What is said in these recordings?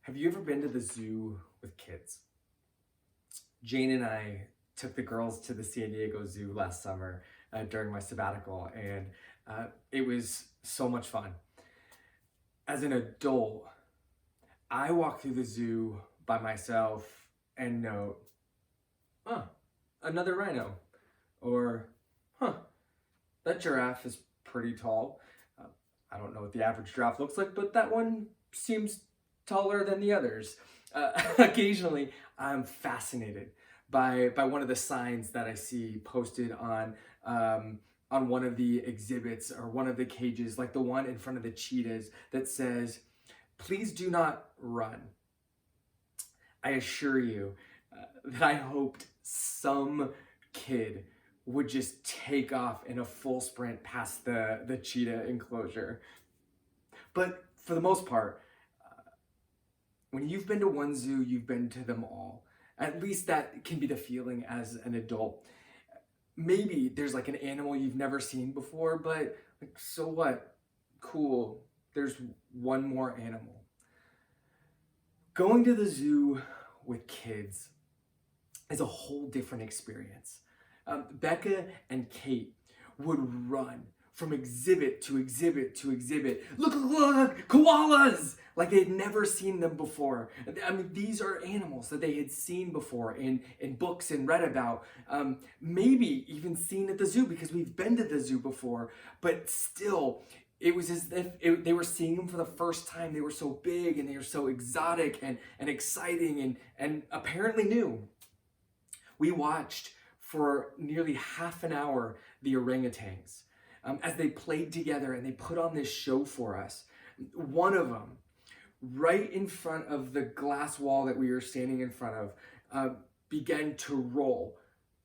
Have you ever been to the zoo with kids? Jane and I took the girls to the San Diego Zoo last summer during my sabbatical, and it was so much fun. As an adult, I walk through the zoo by myself and note, huh, another rhino. Or, huh, that giraffe is pretty tall. Uh, I don't know what the average giraffe looks like, but that one seems taller than the others. Occasionally, I'm fascinated by one of the signs that I see posted on one of the exhibits or one of the cages, like the one in front of the cheetahs that says, "Please do not run." I assure you that I hoped some kid would just take off in a full sprint past the cheetah enclosure. But for the most part, when you've been to one zoo, you've been to them all. At least that can be the feeling as an adult. Maybe there's like an animal you've never seen before, but like, so what? Cool. There's one more animal. Going to the zoo with kids is a whole different experience. Becca and Kate would run from exhibit to exhibit to exhibit. Look, look, koalas! Like they'd never seen them before. I mean, these are animals that they had seen before in books and read about. Maybe even seen at the zoo because we've been to the zoo before. But still, it was as if they were seeing them for the first time. They were so big and they were so exotic and exciting and apparently new. We watched for nearly half an hour the orangutans as they played together and they put on this show for us. One of them, right in front of the glass wall that we were standing in front of, began to roll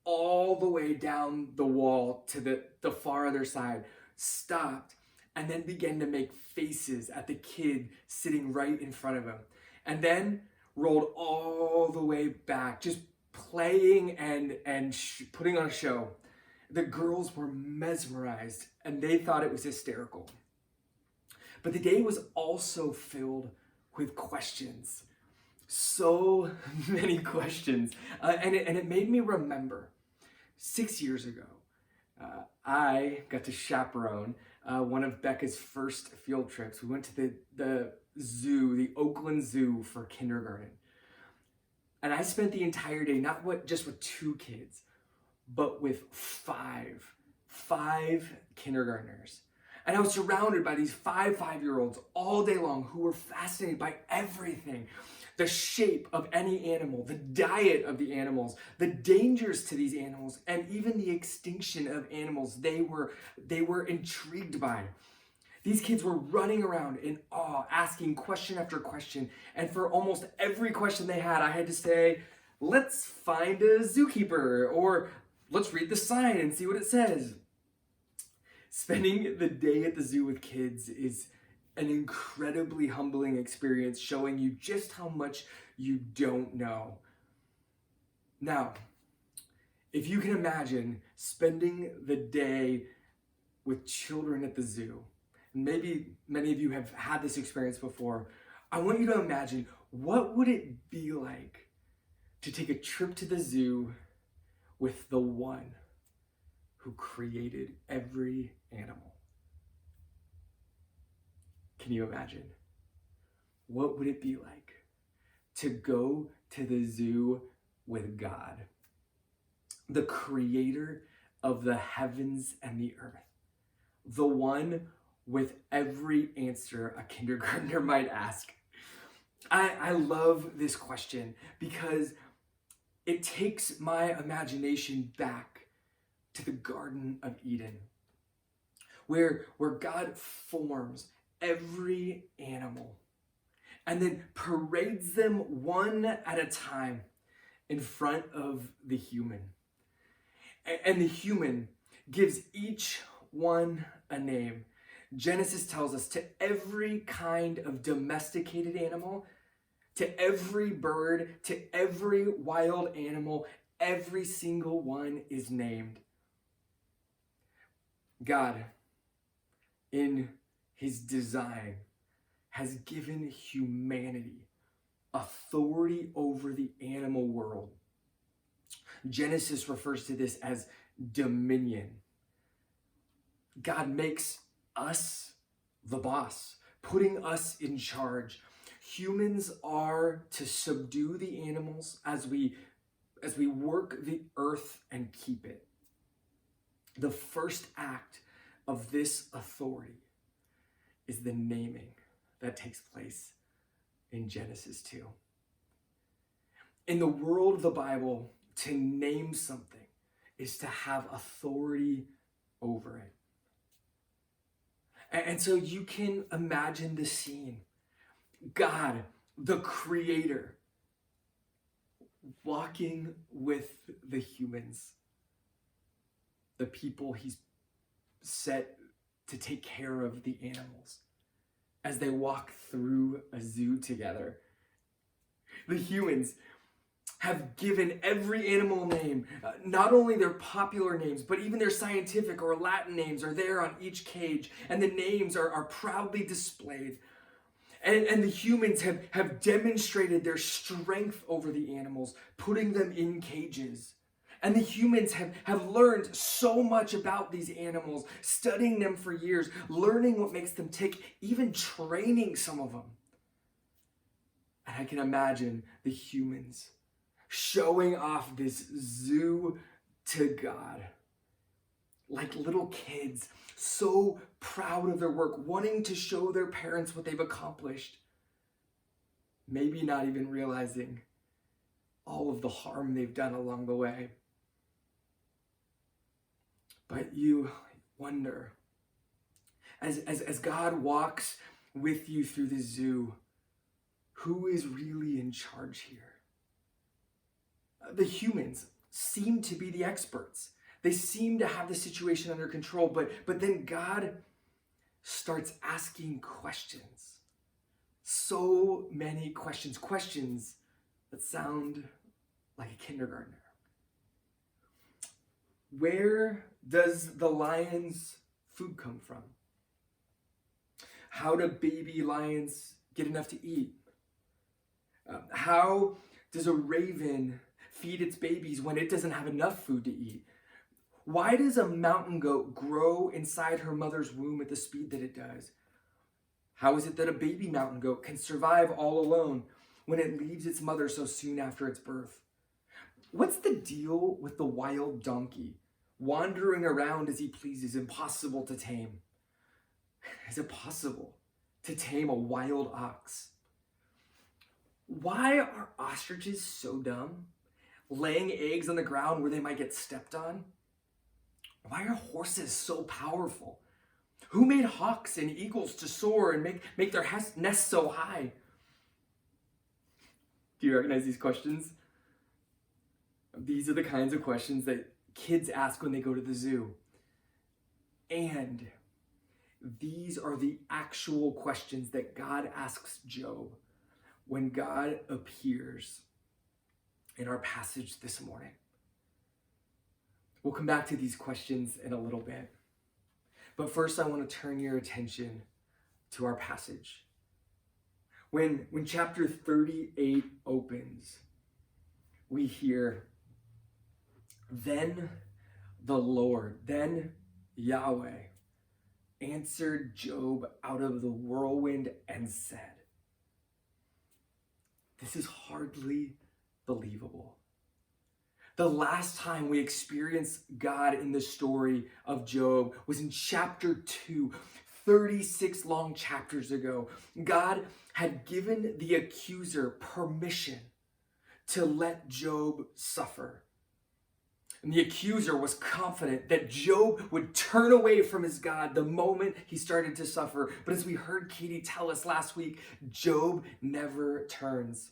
all the way down the wall to the far other side, stopped, and then began to make faces at the kid sitting right in front of him. And then rolled all the way back, just playing and putting on a show. The girls were mesmerized and they thought it was hysterical. But the day was also filled with questions. So many questions. And it made me remember 6 years ago, I got to chaperone one of Becca's first field trips. We went to the zoo, the Oakland Zoo, for kindergarten. And I spent the entire day, not just with two kids, but with five kindergartners. And I was surrounded by these five-year-olds all day long who were fascinated by everything. The shape of any animal, the diet of the animals, the dangers to these animals, and even the extinction of animals they were intrigued by. These kids were running around in awe, asking question after question. And for almost every question they had, I had to say, let's find a zookeeper, or let's read the sign and see what it says. Spending the day at the zoo with kids is an incredibly humbling experience, showing you just how much you don't know. Now, if you can imagine spending the day with children at the zoo, maybe many of you have had this experience before, I want you to imagine, what would it be like to take a trip to the zoo with the one who created every animal? Can you imagine? What would it be like to go to the zoo with God, the creator of the heavens and the earth, the one with every answer a kindergartner might ask? I love this question because it takes my imagination back to the Garden of Eden, where God forms every animal and then parades them one at a time in front of the human. And the human gives each one a name. Genesis tells us to every kind of domesticated animal, to every bird, to every wild animal, every single one is named. God, in his design, has given humanity authority over the animal world. Genesis refers to this as dominion. God makes us the boss, putting us in charge. Humans are to subdue the animals as we work the earth and keep it. The first act of this authority is the naming that takes place in Genesis 2. In the world of the Bible, to name something is to have authority over it. And so you can imagine the scene. God, the creator, walking with the humans, the people he's set to take care of the animals as they walk through a zoo together. The humans have given every animal name, not only their popular names, but even their scientific or Latin names are there on each cage, and the names are proudly displayed. And the humans have demonstrated their strength over the animals, putting them in cages. And the humans have learned so much about these animals, studying them for years, learning what makes them tick, even training some of them. And I can imagine the humans showing off this zoo to God, like little kids, so proud of their work, wanting to show their parents what they've accomplished, maybe not even realizing all of the harm they've done along the way. But you wonder, as God walks with you through the zoo, who is really in charge here? The humans seem to be the experts. They seem to have the situation under control, but then God starts asking questions. So many questions that sound like a kindergartner. Where does the lion's food come from? How do baby lions get enough to eat? How does a raven feed its babies when it doesn't have enough food to eat? Why does a mountain goat grow inside her mother's womb at the speed that it does? How is it that a baby mountain goat can survive all alone when it leaves its mother so soon after its birth? What's the deal with the wild donkey, wandering around as he pleases, impossible to tame? Is it possible to tame a wild ox? Why are ostriches so dumb, laying eggs on the ground where they might get stepped on? Why are horses so powerful? Who made hawks and eagles to soar and make their nests so high? Do you recognize these questions? These are the kinds of questions that kids ask when they go to the zoo. And these are the actual questions that God asks Job when God appears in our passage this morning. We'll come back to these questions in a little bit. But first, I want to turn your attention to our passage. When chapter 38 opens, we hear, "Then the Lord, then Yahweh, answered Job out of the whirlwind and said," this is hardly believable. The last time we experienced God in the story of Job was in chapter 2, 36 long chapters ago. God had given the accuser permission to let Job suffer. And the accuser was confident that Job would turn away from his God the moment he started to suffer. But as we heard Katie tell us last week, Job never turns.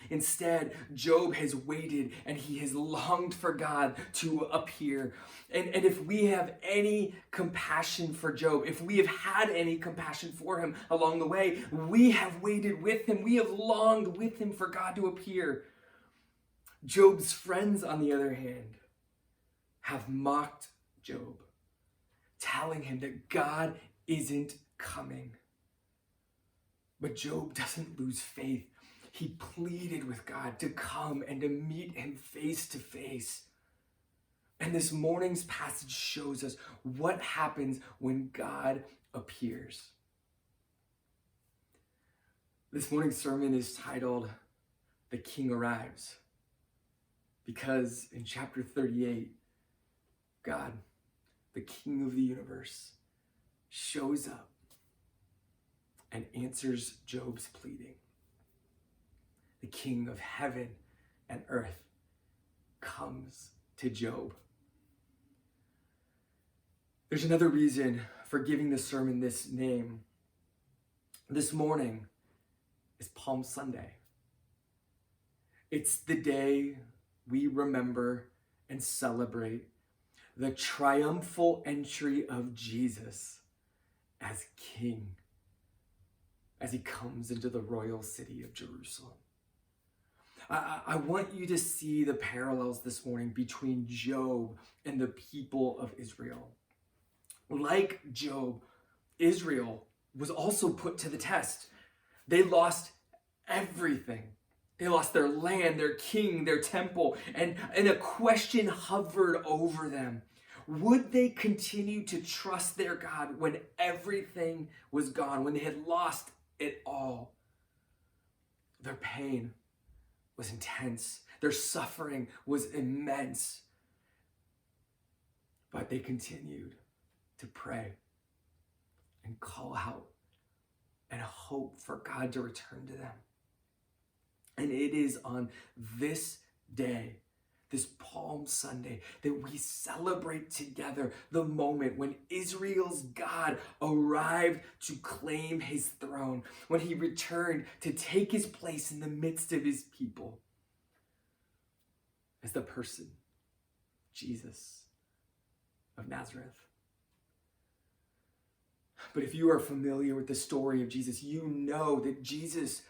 Instead, Job has waited and he has longed for God to appear. And if we have any compassion for Job, if we have had any compassion for him along the way, we have waited with him. We have longed with him for God to appear. Job's friends, on the other hand, have mocked Job, telling him that God isn't coming. But Job doesn't lose faith. He pleaded with God to come and to meet him face to face. And this morning's passage shows us what happens when God appears. This morning's sermon is titled, "The King Arrives," because in chapter 38, God, the King of the universe, shows up and answers Job's pleading. The King of heaven and earth comes to Job. There's another reason for giving the sermon this name. This morning is Palm Sunday. It's the day we remember and celebrate the triumphal entry of Jesus as King, as he comes into the royal city of Jerusalem. I want you to see the parallels this morning between Job and the people of Israel. Like Job, Israel was also put to the test. They lost everything. They lost their land, their king, their temple, and a question hovered over them. Would they continue to trust their God when everything was gone, when they had lost it all? Their pain was intense. Their suffering was immense. But they continued to pray and call out and hope for God to return to them. And it is on this day, this Palm Sunday, that we celebrate together the moment when Israel's God arrived to claim his throne, when he returned to take his place in the midst of his people as the person, Jesus of Nazareth. But if you are familiar with the story of Jesus, you know that Jesus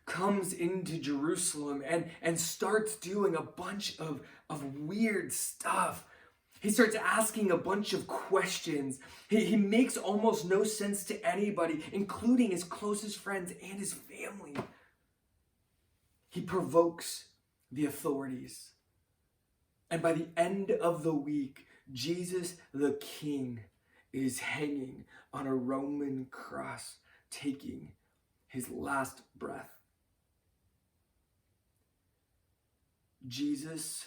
comes into Jerusalem and starts doing a bunch of weird stuff. He starts asking a bunch of questions. He makes almost no sense to anybody, including his closest friends and his family. He provokes the authorities. And by the end of the week, Jesus the King is hanging on a Roman cross, taking his last breath. Jesus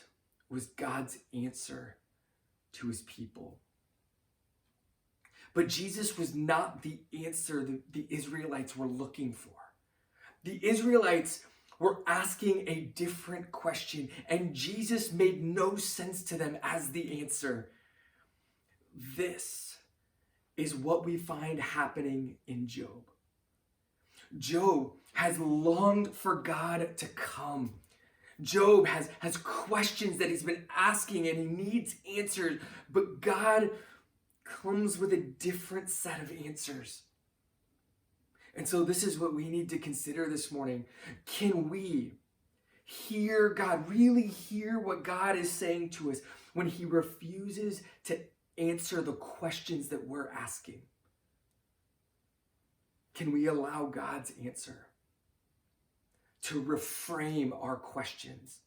was God's answer to his people. But Jesus was not the answer that the Israelites were looking for. The Israelites were asking a different question, and Jesus made no sense to them as the answer. This is what we find happening in Job. Job has longed for God to come. Job has questions that he's been asking and he needs answers, but God comes with a different set of answers. And so this is what we need to consider this morning. Can we hear God, really hear what God is saying to us when he refuses to answer the questions that we're asking? Can we allow God's answer to reframe our questions,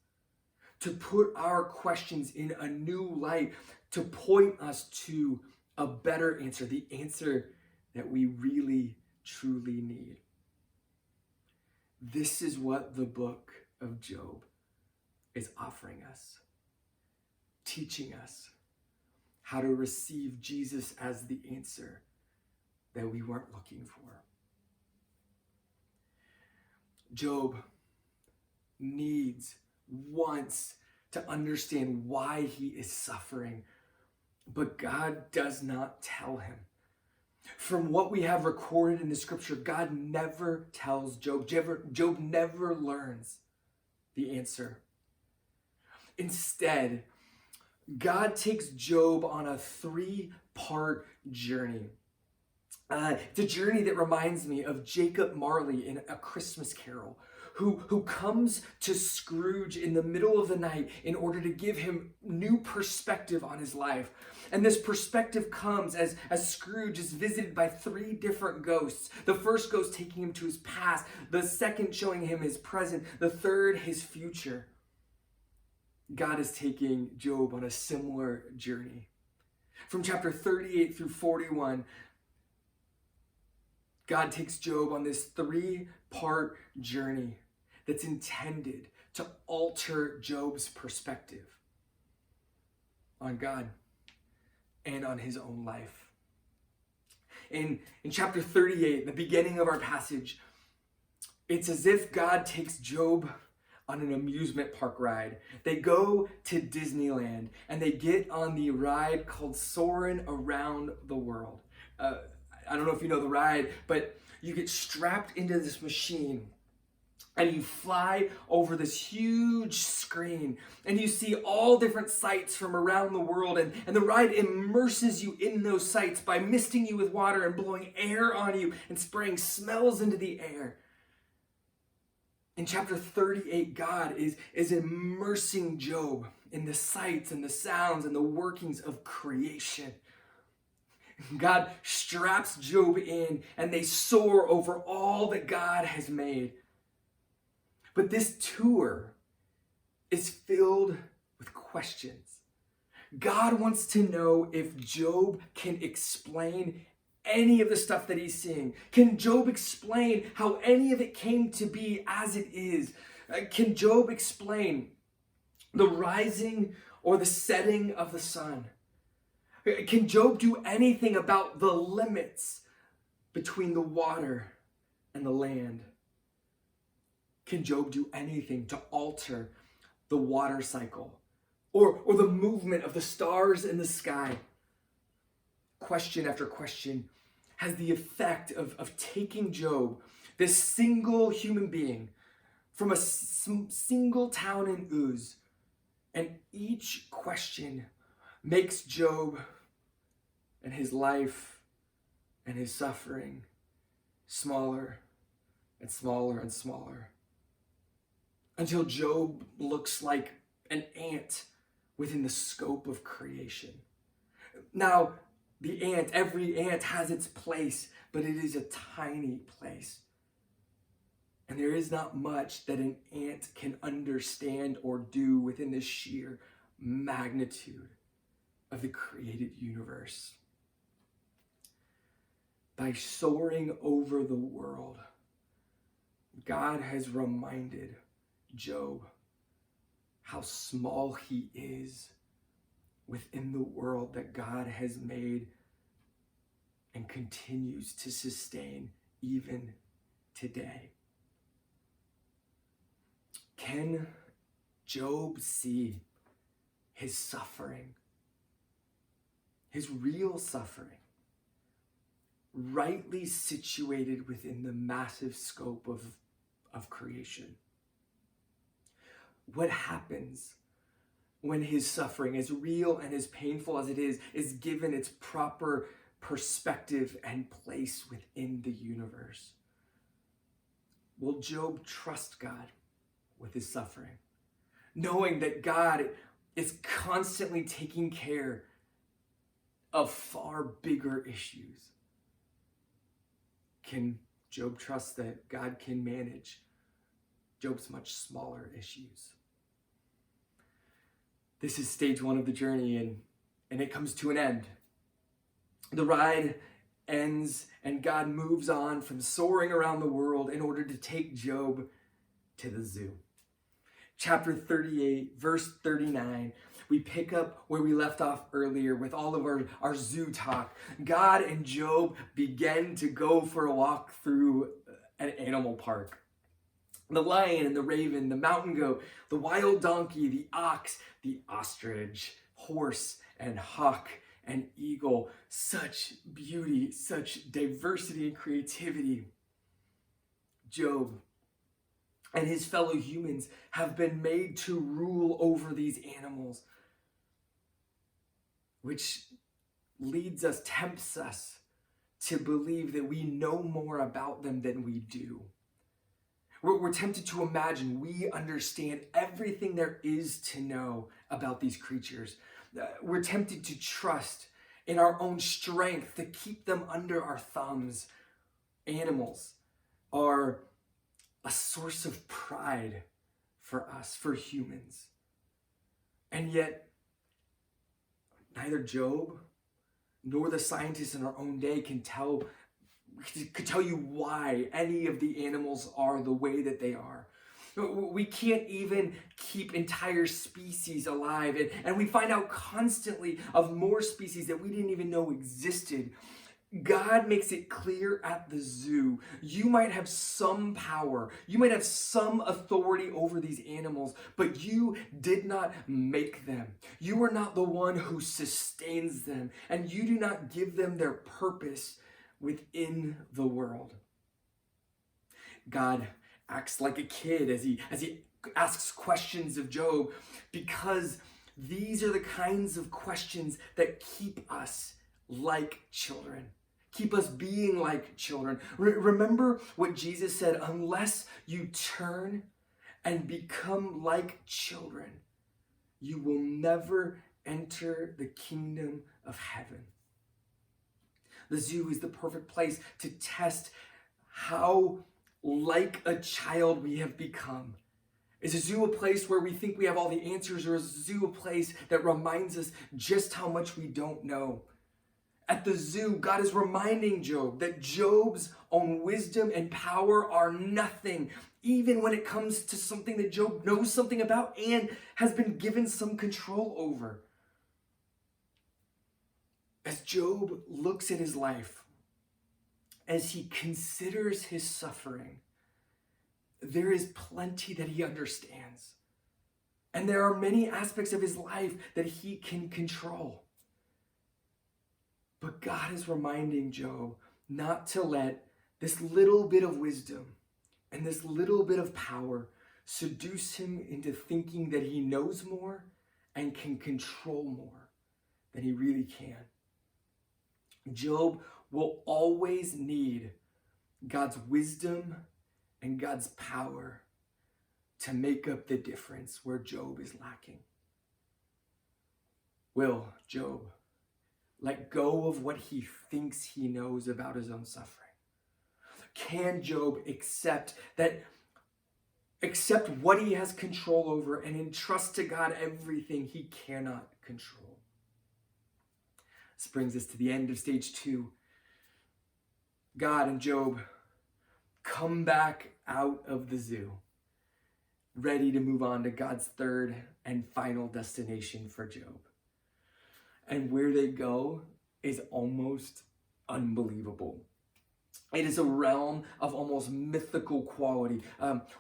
to put our questions in a new light, to point us to a better answer, the answer that we really, truly need? This is what the book of Job is offering us, teaching us how to receive Jesus as the answer that we weren't looking for. Job wants to understand why he is suffering, but God does not tell him. From what we have recorded in the scripture, God never tells Job. Job never learns the answer. Instead, God takes Job on a 3-part journey. It's a journey that reminds me of Jacob Marley in A Christmas Carol, who comes to Scrooge in the middle of the night in order to give him new perspective on his life. And this perspective comes as Scrooge is visited by three different ghosts. The first ghost taking him to his past, the second showing him his present, the third his future. God is taking Job on a similar journey. From chapter 38 through 41, God takes Job on this three-part journey that's intended to alter Job's perspective on God and on his own life. In chapter 38, the beginning of our passage, it's as if God takes Job on an amusement park ride. They go to Disneyland and they get on the ride called Soarin' Around the World. I don't know if you know the ride, but you get strapped into this machine and you fly over this huge screen and you see all different sights from around the world, and the ride immerses you in those sights by misting you with water and blowing air on you and spraying smells into the air. In chapter 38, God is immersing Job in the sights and the sounds and the workings of creation. God straps Job in and they soar over all that God has made. But this tour is filled with questions. God wants to know if Job can explain any of the stuff that he's seeing. Can Job explain how any of it came to be as it is? Can Job explain the rising or the setting of the sun? Can Job do anything about the limits between the water and the land? Can Job do anything to alter the water cycle or the movement of the stars in the sky? Question after question has the effect of taking Job, this single human being, from a single town in Uz, and each question makes Job and his life and his suffering smaller and smaller and smaller, until Job looks like an ant within the scope of creation. Now, every ant has its place, but it is a tiny place. And there is not much that an ant can understand or do within the sheer magnitude of the created universe. By soaring over the world, God has reminded Job how small he is within the world that God has made and continues to sustain even today. Can Job see his suffering, his real suffering, rightly situated within the massive scope of creation? What happens when his suffering, as real and as painful as it is given its proper perspective and place within the universe? Will Job trust God with his suffering, knowing that God is constantly taking care of far bigger issues? Can Job trust that God can manage Job's much smaller issues? This is stage one of the journey, and it comes to an end. The ride ends, and God moves on from soaring around the world in order to take Job to the zoo. Chapter 38, verse 39, we pick up where we left off earlier with all of our zoo talk. God and Job begin to go for a walk through an animal park. The lion and the raven, the mountain goat, the wild donkey, the ox, the ostrich, horse and hawk and eagle. Such beauty, such diversity and creativity. Job and his fellow humans have been made to rule over these animals, which tempts us to believe that we know more about them than we do. We're tempted to imagine we understand everything there is to know about these creatures. We're tempted to trust in our own strength to keep them under our thumbs. Animals are a source of pride for us, for humans. And yet, neither Job nor the scientists in our own day could tell you why any of the animals are the way that they are. We can't even keep entire species alive, and we find out constantly of more species that we didn't even know existed. God makes it clear at the zoo, you might have some power, you might have some authority over these animals, but you did not make them. You are not the one who sustains them, and you do not give them their purpose within the world. God acts like a kid as he asks questions of Job, because these are the kinds of questions that keep us like children. Keep us being like children. Remember what Jesus said, unless you turn and become like children, you will never enter the kingdom of heaven. The zoo is the perfect place to test how like a child we have become. Is a zoo a place where we think we have all the answers, or is a zoo a place that reminds us just how much we don't know? At the zoo, God is reminding Job that Job's own wisdom and power are nothing, even when it comes to something that Job knows something about and has been given some control over. As Job looks at his life, as he considers his suffering, there is plenty that he understands. And there are many aspects of his life that he can control. But God is reminding Job not to let this little bit of wisdom and this little bit of power seduce him into thinking that he knows more and can control more than he really can. Job will always need God's wisdom and God's power to make up the difference where Job is lacking. Will Job let go of what he thinks he knows about his own suffering? Can Job accept what he has control over and entrust to God everything he cannot control? This brings us to the end of stage 2. God and Job come back out of the zoo, ready to move on to God's third and final destination for Job. And where they go is almost unbelievable. It is a realm of almost mythical quality.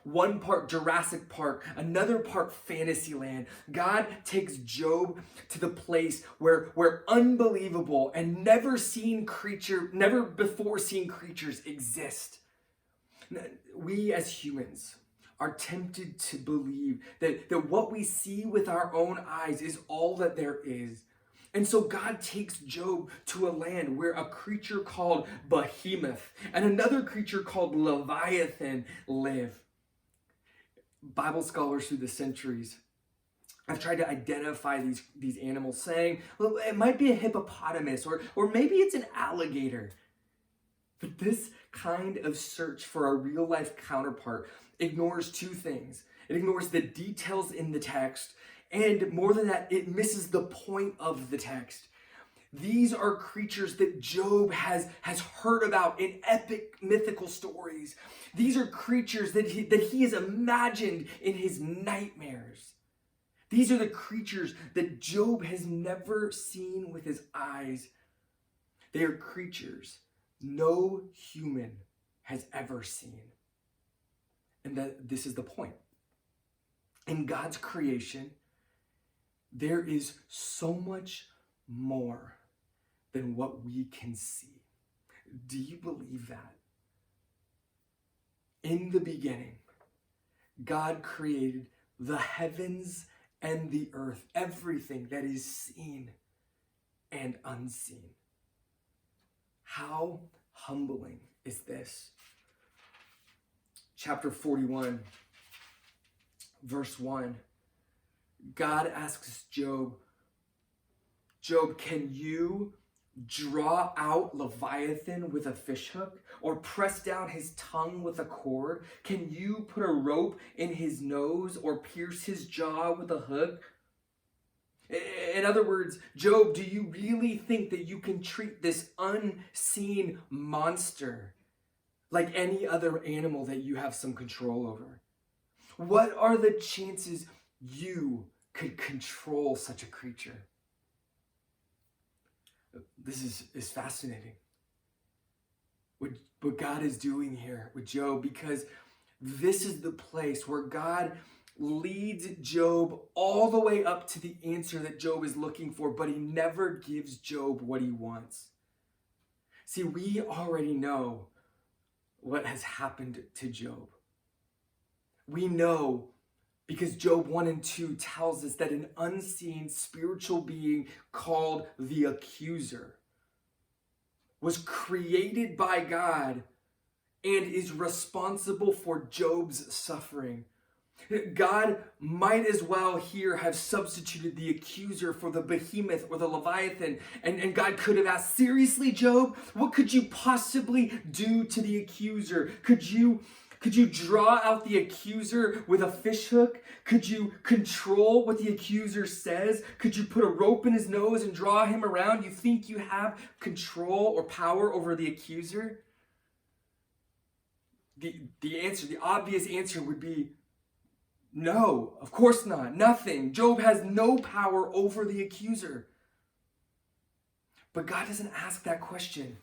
One part Jurassic Park, another part Fantasyland. God takes Job to the place where unbelievable and never before seen creatures exist. We as humans are tempted to believe that what we see with our own eyes is all that there is. And so God takes Job to a land where a creature called Behemoth and another creature called Leviathan live. Bible scholars through the centuries have tried to identify these animals, saying, well, it might be a hippopotamus or maybe it's an alligator. But this kind of search for a real-life counterpart ignores two things. It ignores the details in the text, and more than that, it misses the point of the text. These are creatures that Job has heard about in epic mythical stories. These are creatures that he has imagined in his nightmares. These are the creatures that Job has never seen with his eyes. They are creatures no human has ever seen. And that this is the point. In God's creation, there is so much more than what we can see. Do you believe that? In the beginning, God created the heavens and the earth, everything that is seen and unseen. How humbling is this? Chapter 41, verse 1. God asks Job, Job, can you draw out Leviathan with a fishhook, or press down his tongue with a cord? Can you put a rope in his nose, or pierce his jaw with a hook? In other words, Job, do you really think that you can treat this unseen monster like any other animal that you have some control over? What are the chances you could control such a creature? This is fascinating. What God is doing here with Job, because this is the place where God leads Job all the way up to the answer that Job is looking for, but he never gives Job what he wants. See, we already know what has happened to Job. We know because Job 1 and 2 tells us that an unseen spiritual being called the accuser was created by God and is responsible for Job's suffering. God might as well here have substituted the accuser for the behemoth or the Leviathan. And God could have asked, seriously, Job, what could you possibly do to the accuser? Could you draw out the accuser with a fishhook? Could you control what the accuser says? Could you put a rope in his nose and draw him around? You think you have control or power over the accuser? The obvious answer would be, no, of course not. Nothing. Job has no power over the accuser. But God doesn't ask that question.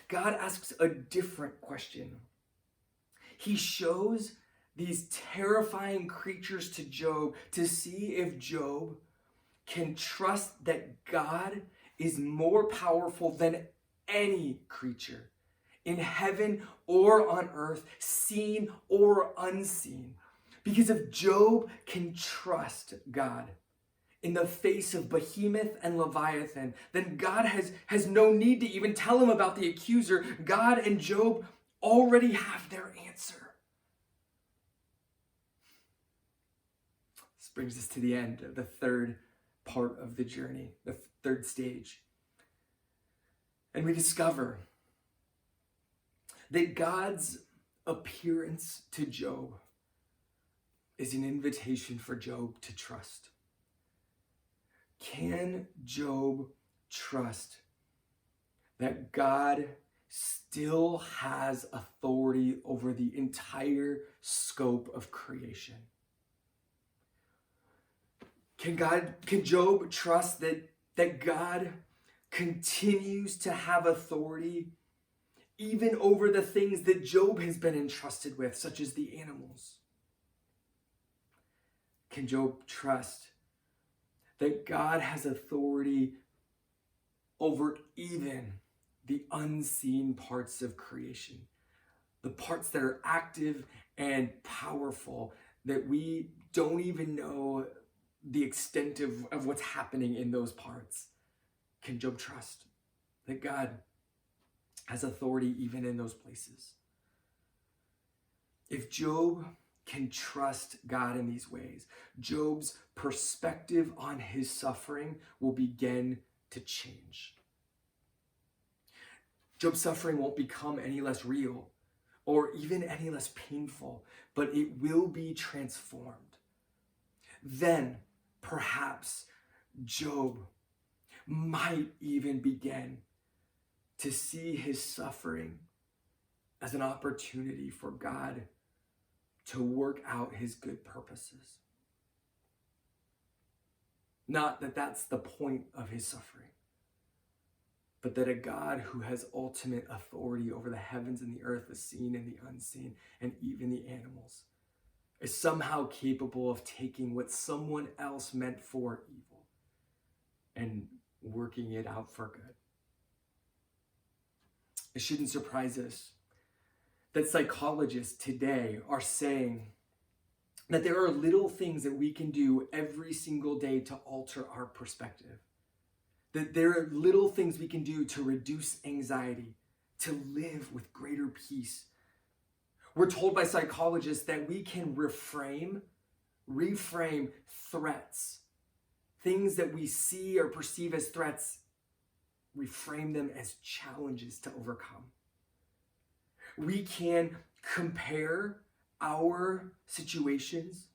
God asks a different question. He shows these terrifying creatures to Job to see if Job can trust that God is more powerful than any creature in heaven or on earth, seen or unseen. Because if Job can trust God in the face of Behemoth and Leviathan, then God has no need to even tell him about the accuser. God and Job already have their answer. This brings us to the end of the third part of the journey, the third stage. And we discover that God's appearance to Job is an invitation for Job to trust. Can Job trust that God still has authority over the entire scope of creation? Can Job trust that God continues to have authority even over the things that Job has been entrusted with, such as the animals? Can Job trust that God has authority over even the unseen parts of creation, the parts that are active and powerful, that we don't even know the extent of what's happening in those parts? Can Job trust that God has authority even in those places? If Job can trust God in these ways, Job's perspective on his suffering will begin to change. Job's suffering won't become any less real or even any less painful, but it will be transformed. Then perhaps Job might even begin to see his suffering as an opportunity for God to work out his good purposes. Not that that's the point of his suffering, but that a God who has ultimate authority over the heavens and the earth, the seen and the unseen, and even the animals, is somehow capable of taking what someone else meant for evil and working it out for good. It shouldn't surprise us that psychologists today are saying that there are little things that we can do every single day to alter our perspective. That there are little things we can do to reduce anxiety, to live with greater peace. We're told by psychologists that we can reframe threats, things that we see or perceive as threats, reframe them as challenges to overcome. We can compare our situations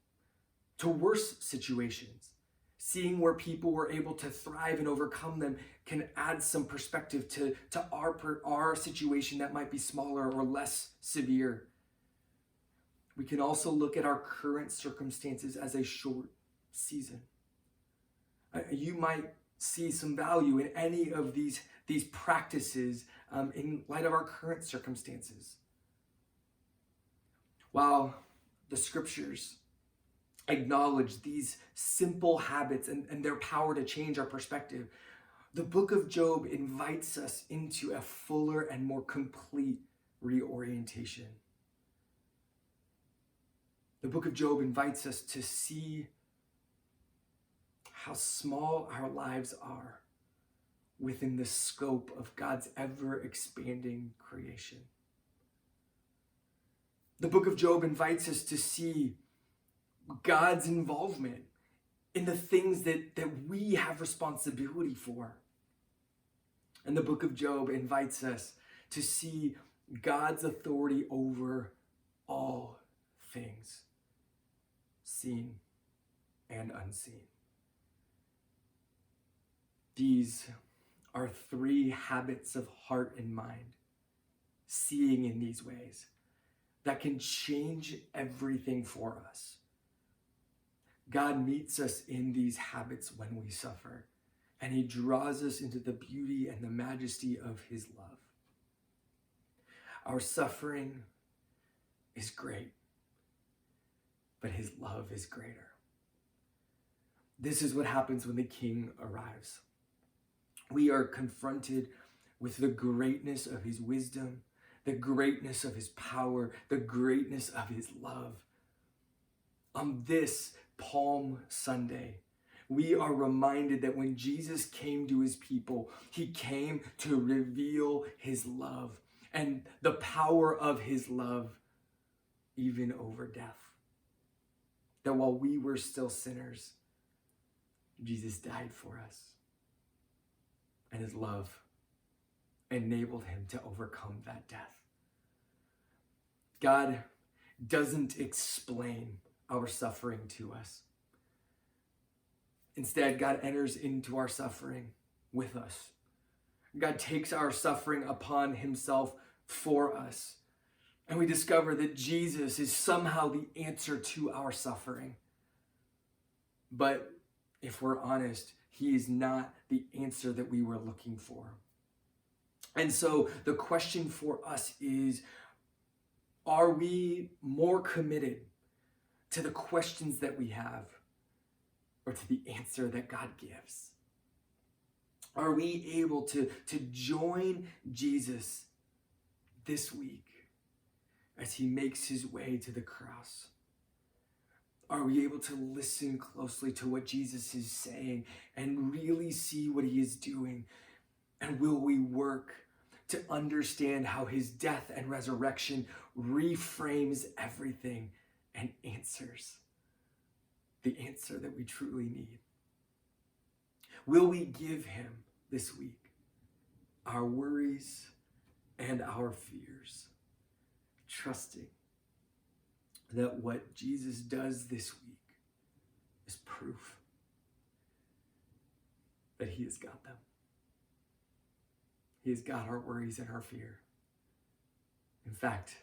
to worse situations. Seeing where people were able to thrive and overcome them can add some perspective to our situation that might be smaller or less severe. We can also look at our current circumstances as a short season. You might see some value in any of these practices in light of our current circumstances. While the scriptures acknowledge these simple habits and their power to change our perspective, the book of Job invites us into a fuller and more complete reorientation. The book of Job invites us to see how small our lives are within the scope of God's ever-expanding creation. The book of Job invites us to see God's involvement in the things that we have responsibility for. And the book of Job invites us to see God's authority over all things, seen and unseen. These are 3 habits of heart and mind, seeing in these ways, that can change everything for us. God meets us in these habits when we suffer, and he draws us into the beauty and the majesty of his love. Our suffering is great, but his love is greater. This is what happens when the King arrives. We are confronted with the greatness of his wisdom, the greatness of his power, the greatness of his love. On this Palm Sunday, we are reminded that when Jesus came to his people, he came to reveal his love and the power of his love, even over death. That while we were still sinners, Jesus died for us. And his love enabled him to overcome that death. God doesn't explain our suffering to us. Instead, God enters into our suffering with us. God takes our suffering upon himself for us. And we discover that Jesus is somehow the answer to our suffering. But if we're honest, he is not the answer that we were looking for. And so the question for us is, are we more committed to the questions that we have or to the answer that God gives? Are we able to join Jesus this week as he makes his way to the cross? Are we able to listen closely to what Jesus is saying and really see what he is doing? And will we work to understand how his death and resurrection reframes everything and answers the answer that we truly need? Will we give him this week our worries and our fears, trusting that what Jesus does this week is proof that he has got them? He has got our worries and our fear. In fact,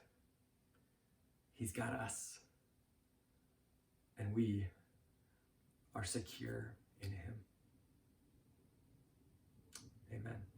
he's got us, and we are secure in him. Amen.